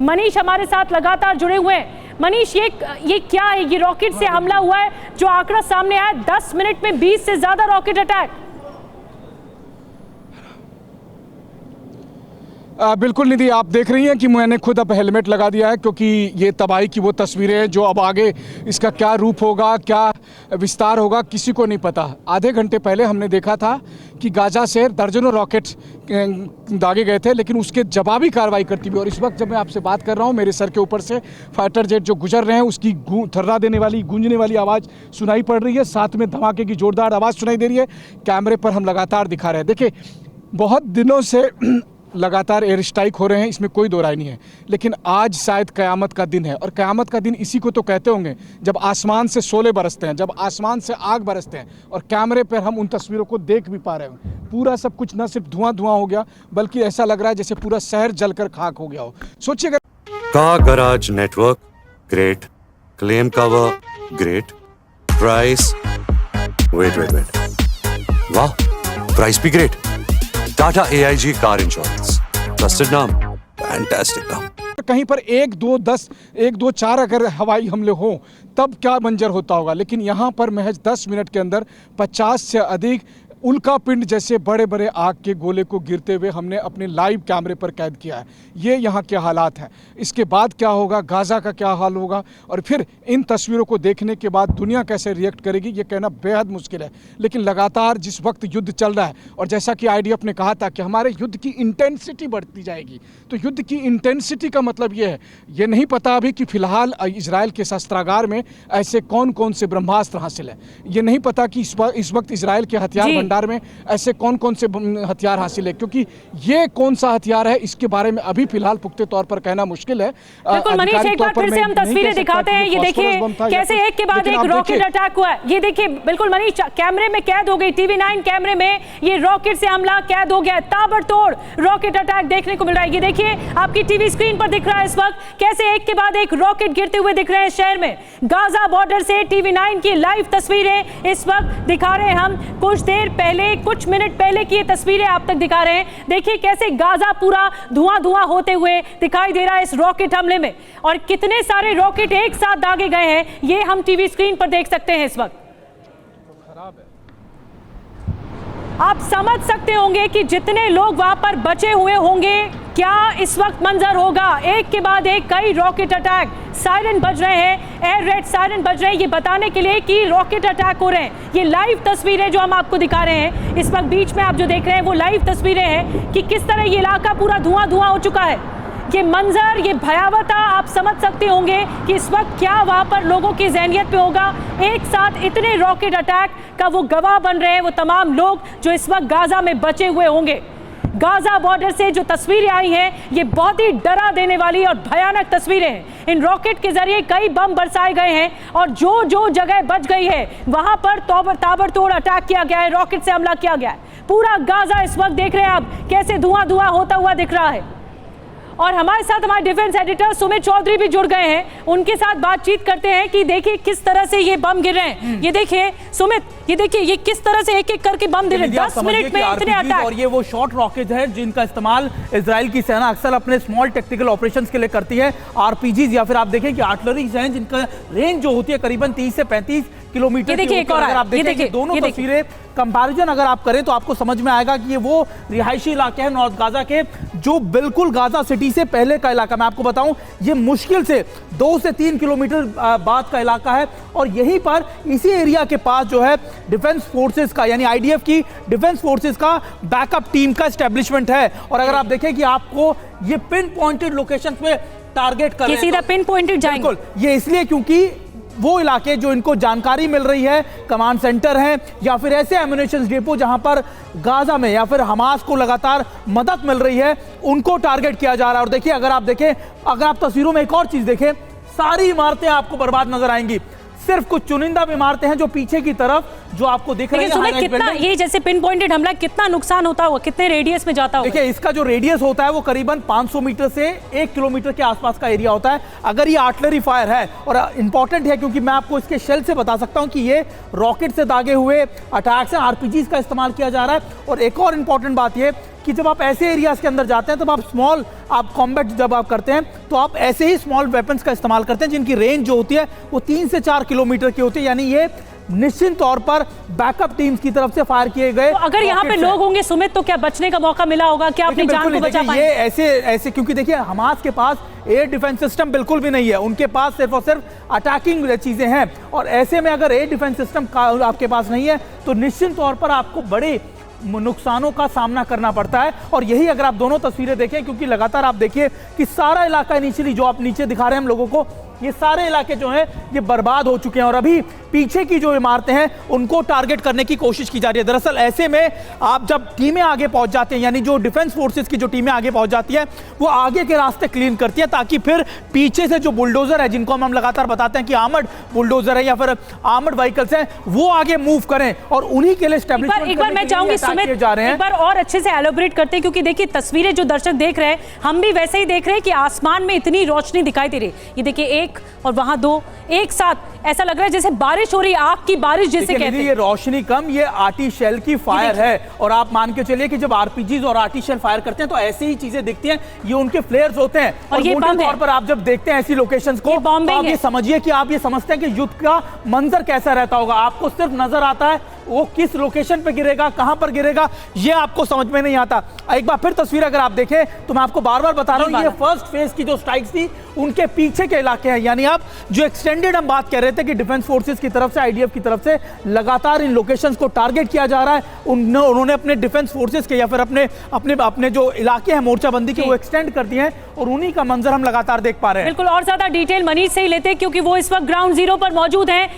मनीष हमारे साथ लगातार जुड़े हुए हैं। मनीष, ये क्या है? ये रॉकेट से हमला हुआ है, जो आंकड़ा सामने आया 10 मिनट में 20 से ज्यादा रॉकेट अटैक। बिल्कुल निधि, आप देख रही हैं कि मैंने खुद अब हेलमेट लगा दिया है, क्योंकि ये तबाही की वो तस्वीरें हैं जो अब आगे इसका क्या रूप होगा, क्या विस्तार होगा, किसी को नहीं पता। आधे घंटे पहले हमने देखा था कि गाजा से दर्जनों रॉकेट दागे गए थे, लेकिन उसके जवाबी कार्रवाई करती हुई, और इस वक्त जब मैं आपसे बात कर रहा हूँ मेरे सर के ऊपर से फाइटर जेट जो गुजर रहे हैं उसकी थर्रा देने वाली, गूंजने वाली आवाज़ सुनाई पड़ रही है, साथ में धमाके की जोरदार आवाज़ सुनाई दे रही है। कैमरे पर हम लगातार दिखा रहे हैं। देखिए, बहुत दिनों से लगातार एयर स्ट्राइक हो रहे हैं, इसमें कोई दो राय नहीं है, लेकिन आज शायद क़यामत का दिन है। और क़यामत का दिन इसी को तो कहते होंगे जब आसमान से शोले बरसते हैं, जब आसमान से आग बरसते हैं, और कैमरे पर हम उन तस्वीरों को देख भी पा रहे हैं। पूरा सब कुछ न सिर्फ धुआं धुआं हो गया, बल्कि ऐसा लग रहा है जैसे पूरा शहर जलकर खाक हो गया हो। सोचिए, का garage network great, claim cover great, price wait वाह, प्राइस भी great. Tata AIG car insurance, trusted नाम, फैंटास्टिक नाम। कहीं पर 1, 2, 10, 1, 2, 4 अगर हवाई हमले हों तब क्या मंजर होता होगा, लेकिन यहाँ पर महज 10 मिनट के अंदर 50 से अधिक उल्कापिंड जैसे बड़े बड़े आग के गोले को गिरते हुए हमने अपने लाइव कैमरे पर कैद किया है। ये यहाँ के हालात हैं। इसके बाद क्या होगा, गाज़ा का क्या हाल होगा, और फिर इन तस्वीरों को देखने के बाद दुनिया कैसे रिएक्ट करेगी, ये कहना बेहद मुश्किल है। लेकिन लगातार जिस वक्त युद्ध चल रहा है, और जैसा कि IDF ने कहा था कि हमारे युद्ध की इंटेंसिटी बढ़ती जाएगी, तो युद्ध की इंटेंसिटी का मतलब ये है, ये नहीं पता अभी कि फिलहाल इजराइल के शस्त्रागार में ऐसे कौन कौन से ब्रह्मास्त्र हासिल है। ये नहीं पता कि इस वक्त इजराइल के हथियार में ऐसे कौन कौन से हथियार हासिल है, क्योंकि ये कौन सा हथियार है इसके बारे में अभी फिलहाल पुख्ते तौर पर कहना मुश्किल है। बिल्कुल मनीष, एक बार फिर से हम तस्वीरें दिखाते हैं। ये देखिए कैसे एक के बाद एक रॉकेट अटैक हुआ है। ये देखिए, बिल्कुल मनीष, कैमरे में कैद हो गई, TV9 कैमरे में ये रॉकेट से हमला कैद हो गया है। ताबड़तोड़ रॉकेट अटैक देखने को मिल रहा है। ये देखिए आपकी टीवी स्क्रीन पर दिख रहा है इस वक्त कैसे एक के बाद एक रॉकेट गिरते हुए दिख रहे हैं शहर में। गाजा बॉर्डर से TV9 की लाइव तस्वीरें इस वक्त दिखा रहे हैं हम। कुछ मिनट पहले की ये तस्वीरें आप तक दिखा रहे हैं। देखिए कैसे गाजा पूरा धुआं धुआं होते हुए दिखाई दे रहा है इस रॉकेट हमले में, और कितने सारे रॉकेट एक साथ दागे गए हैं ये हम टीवी स्क्रीन पर देख सकते हैं इस वक्त। आप समझ सकते होंगे कि जितने लोग वहां पर बचे हुए होंगे क्या इस वक्त मंजर होगा। एक के बाद एक कई रॉकेट अटैक, सायरन बज रहे हैं, एयर रेड सायरन बज रहे हैं ये बताने के लिए कि रॉकेट अटैक हो रहे हैं। ये लाइव तस्वीरें जो हम आपको दिखा रहे हैं इस वक्त बीच में आप जो देख रहे हैं वो लाइव तस्वीरें हैं कि किस तरह ये इलाका पूरा धुआं धुआं हो चुका है। ये मंजर, ये भयावहता आप समझ सकते होंगे कि इस वक्त क्या वहां पर लोगों की ज़हनियत पे होगा। एक साथ इतने रॉकेट अटैक का वो गवाह बन रहे हैं वो तमाम लोग जो इस वक्त गाजा में बचे हुए होंगे। गाजा बॉर्डर से जो तस्वीरें आई हैं ये बहुत ही डरा देने वाली और भयानक तस्वीरें हैं। इन रॉकेट के जरिए कई बम बरसाए गए हैं और जो जो जगह बच गई है वहां पर ताबड़तोड़ अटैक किया गया है, रॉकेट से हमला किया गया है। पूरा गाजा इस वक्त देख रहे हैं आप कैसे धुआं धुआं होता हुआ दिख रहा है। और हमारे साथ हमारे डिफेंस एडिटर सुमित चौधरी भी जुड़ गए हैं, उनके साथ बातचीत करते हैं कि देखिए किस तरह से ये बम गिर रहे हैं। ये देखिए सुमित, ये देखिए ये किस तरह से एक एक करके बम गिर रहे हैं 10 मिनट में इतने अटैक। और ये वो शॉर्ट रॉकेट है जिनका इस्तेमाल इजराइल की सेना अक्सर अपने स्मॉल टेक्टिकल ऑपरेशंस के लिए करती है। RPGs या फिर आप देखें कि आर्टिलरीज हैं जिनका रेंज जो होती है करीबन 30 से 35 किलोमीटर। देखिए एक और आप देखिए दोनों तस्वीरें कंपैरिजन अगर आप करें तो आपको समझ में आएगा कि ये वो रिहायशी इलाके हैं नॉर्थ गाजा के जो बिल्कुल गाजा सिटी से पहले का इलाका। मैं आपको बताऊं ये मुश्किल से 2 से 3 किलोमीटर बाद का इलाका है और यहीं पर इसी एरिया के पास जो है डिफेंस फोर्सेस का यानी IDF की डिफेंस फोर्सेस का बैकअप टीम का एस्टेब्लिशमेंट है। और अगर आप देखें कि आपको ये पिन पॉइंटेड लोकेशन पे टारगेट कर रहे हैं, सीधा पिन पॉइंटेड जाएंगे। बिल्कुल, ये इसलिए क्योंकि वो इलाके जो इनको जानकारी मिल रही है, कमांड सेंटर हैं या फिर ऐसे एम्युनिशन डिपो जहां पर गाजा में या फिर हमास को लगातार मदद मिल रही है, उनको टारगेट किया जा रहा है। और देखिए अगर आप तस्वीरों में एक और चीज देखें, सारी इमारतें आपको बर्बाद नजर आएंगी। सिर्फ कुछ चुनिंदा इमारतें हैं जो पीछे की तरफ जो आपको दिख रही है। कितना ये जैसे पिन पॉइंटेड हमला कितना नुकसान होता होगा, कितने रेडियस में जाता होगा? देखिए इसका जो रेडियस होता है वो करीबन 500 मीटर से 1 किलोमीटर के आसपास का एरिया होता है अगर ये आर्टिलरी फायर है। और इंपॉर्टेंट है क्योंकि मैं आपको इसके शेल से बता सकता हूं कि ये रॉकेट से दागे हुए अटैक्स हैं, RPGs का इस्तेमाल किया जा रहा है। और एक और इंपॉर्टेंट बात ये कि जब आप ऐसे एरियाज के अंदर जाते हैं तब आप स्मॉल आप कॉम्बैट जब आप करते हैं तो आप ऐसे ही स्मॉल वेपन्स का इस्तेमाल करते हैं जिनकी रेंज जो होती है वो 3 से 4 किलोमीटर की होती है, यानी ये निश्चित तौर पर बैकअप टीम्स की तरफ से फायर किए गए। तो अगर यहाँ पे लोग होंगे सुमित तो क्या बचने का मौका मिला होगा, क्या अपनी जान को बचा पाएंगे? ये ऐसे क्योंकि देखिए हमास के पास एयर डिफेंस सिस्टम बिल्कुल भी नहीं है, उनके पास सिर्फ और सिर्फ अटैकिंग चीजें हैं, और ऐसे में अगर एयर डिफेंस सिस्टम आपके पास नहीं है तो निश्चित तौर पर आपको बड़े नुकसानों का सामना करना पड़ता है। और यही अगर आप दोनों तस्वीरें देखें, क्योंकि लगातार आप देखिए कि सारा इलाका इनिशियली जो आप नीचे दिखा रहे हैं हम लोगों को, ये सारे इलाके जो हैं ये बर्बाद हो चुके हैं और अभी पीछे की जो इमारतें हैं उनको टारगेट करने की कोशिश की जा रही है। दरअसल ऐसे में आप जब टीमें आगे पहुंच जाती हैं, यानी जो डिफेंस फोर्सेस की जो टीमें आगे पहुंच जाती हैं वो आगे के रास्ते क्लीन करती हैं ताकि फिर पीछे से जो बुलडोजर है, जिनको हम लगातार बताते हैं कि आर्मर्ड बुलडोजर है या फिर आर्मर्ड व्हीकल्स हैं, वो आगे मूव करें और उन्हीं के लिए एक बार मैं चाहूंगी सुमित एक बार और अच्छे से एलोबरेट करते हैं, क्योंकि देखिए तस्वीरें जो दर्शक देख रहे हैं हम भी वैसे ही देख रहे हैं कि आसमान में इतनी रोशनी दिखाई दे रही है। ये देखिए एक और वहां दो एक साथ, ऐसा लग रहा है जैसे बारिश हो रही है, आग की बारिश जैसे कहते हैं। ये रोशनी कम, ये आर्टी शेल की फायर है, और आप मान के चलिए कि जब आरपीजीज और आर्टी शेल फायर करते हैं तो ऐसी ही चीजें दिखती हैं, ये उनके फ्लेयर्स होते हैं। और ये मोटे तौर पर आप जब देखते हैं ऐसी लोकेशंस को तो आप ये समझिए कि आप ये समझते हैं कि युद्ध का मंजर कैसा रहता होगा। आपको सिर्फ नजर आता है वो किस लोकेशन पे गिरेगा, कहां पर गिरेगा, ये आपको समझ में नहीं आता। एक बार फिर तस्वीर अगर आप देखें तो मैं आपको बार बार बता रहा हूं, ये फर्स्ट फेज की जो स्ट्राइक्स थी उनके पीछे के इलाके हैं, यानी आप जो एक्सटेंडेड हम बात कर रहे थे कि डिफेंस फोर्सेस की तरफ से, आईडीएफ की तरफ से लगातार इन लोकेशंस को टारगेट किया जा रहा है। उन्होंने अपने डिफेंस फोर्सेस के या फिर अपने जो इलाके हैं मोर्चाबंदी के वो एक्सटेंड कर दिए हैं और उन्हीं का मंजर हम लगातार देख पा रहे हैं। बिल्कुल, और ज्यादा डिटेल मनीष से ही लेते हैं क्योंकि वो इस वक्त ग्राउंड जीरो पर मौजूद हैं।